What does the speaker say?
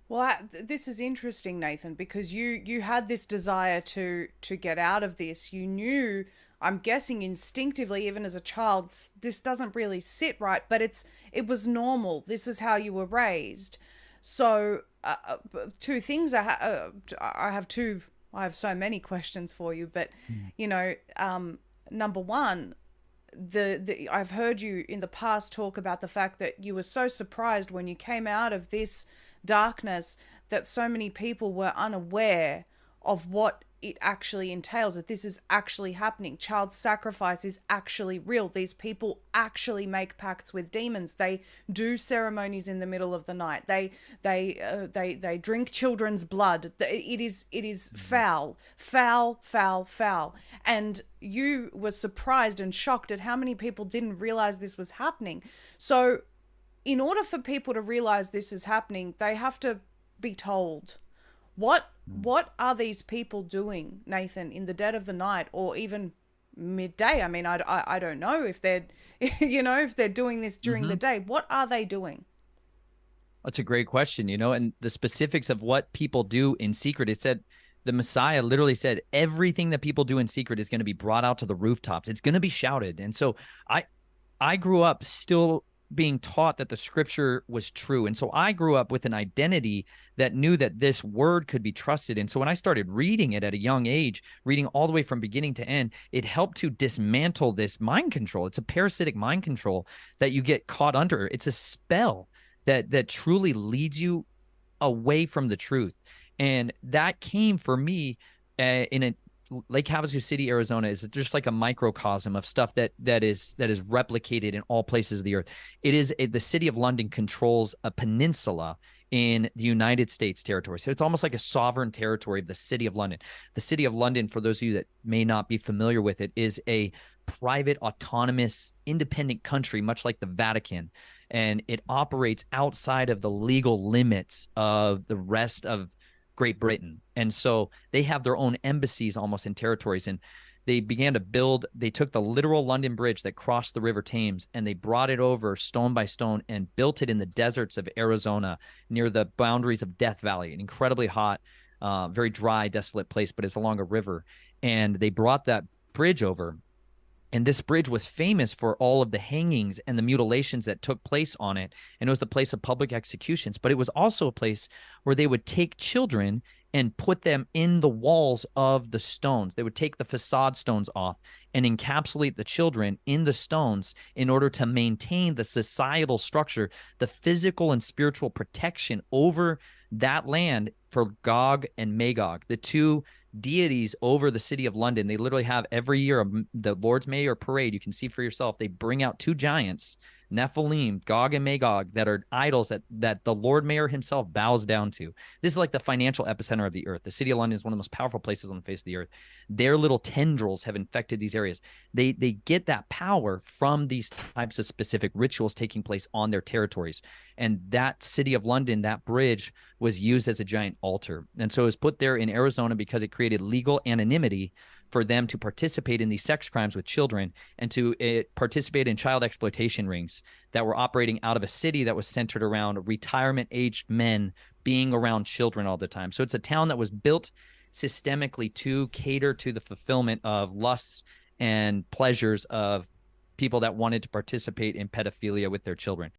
Well, this is interesting, Nathan, because you had this desire to get out of this. You knew, I'm guessing instinctively, even as a child, this doesn't really sit right, but it was normal. This is how you were raised. So, two things. I have two. I have so many questions for you, but Mm. you know, number one, the I've heard you in the past talk about the fact that you were so surprised when you came out of this darkness that so many people were unaware of what it actually entails, that this is actually happening. Child sacrifice is actually real. These people actually make pacts with demons. They do ceremonies in the middle of the night. They drink children's blood. It is Mhm. foul, foul, foul, foul. And you were surprised and shocked at how many people didn't realize this was happening. So in order for people to realize this is happening, they have to be told. What are these people doing, Nathan, in the dead of the night or even midday? I mean, I don't know if they're if they're doing this during the Mhm. day. What are they doing? That's a great question, and the specifics of what people do in secret. It said the Messiah literally said everything that people do in secret is going to be brought out to the rooftops. It's going to be shouted. And so I I grew up still being taught that the scripture was true. And so I grew up with an identity that knew that this word could be trusted. And so when I started reading it at a young age, reading all the way from beginning to end, it helped to dismantle this mind control. It's a parasitic mind control that you get caught under. It's a spell that truly leads you away from the truth. And that came for me in a Lake Havasu City, Arizona is just like a microcosm of stuff that is replicated in all places of the earth. The city of London controls a peninsula in the United States territory. So it's almost like a sovereign territory of the city of London. The city of London, for those of you that may not be familiar with it, is a private, autonomous, independent country, much like the Vatican, and it operates outside of the legal limits of the rest of Great Britain. And so they have their own embassies almost in territories. And they began to build, they took the literal London Bridge that crossed the River Thames and they brought it over stone by stone and built it in the deserts of Arizona near the boundaries of Death Valley, an incredibly hot, very dry, desolate place, but it's along a river. And they brought that bridge over, and this bridge was famous for all of the hangings and the mutilations that took place on it. And it was the place of public executions, but it was also a place where they would take children and put them in the walls of the stones. They would take the facade stones off and encapsulate the children in the stones in order to maintain the societal structure, the physical and spiritual protection over that land for Gog and Magog, the two deities over the city of London. They literally have every year the Lord's Mayor parade. You can see for yourself. They bring out two giants, Nephilim, Gog and Magog, that are idols that the Lord Mayor himself bows down to. This is like the financial epicenter of the earth. The city of London is one of the most powerful places on the face of the earth. Their little tendrils have infected these areas. They get that power from these types of specific rituals taking place on their territories. And that city of London, that bridge, was used as a giant altar. And so it was put there in Arizona because it created legal anonymity for them to participate in these sex crimes with children and to participate in child exploitation rings that were operating out of a city that was centered around retirement aged men being around children all the time. So it's a town that was built systemically to cater to the fulfillment of lusts and pleasures of people that wanted to participate in pedophilia with their children.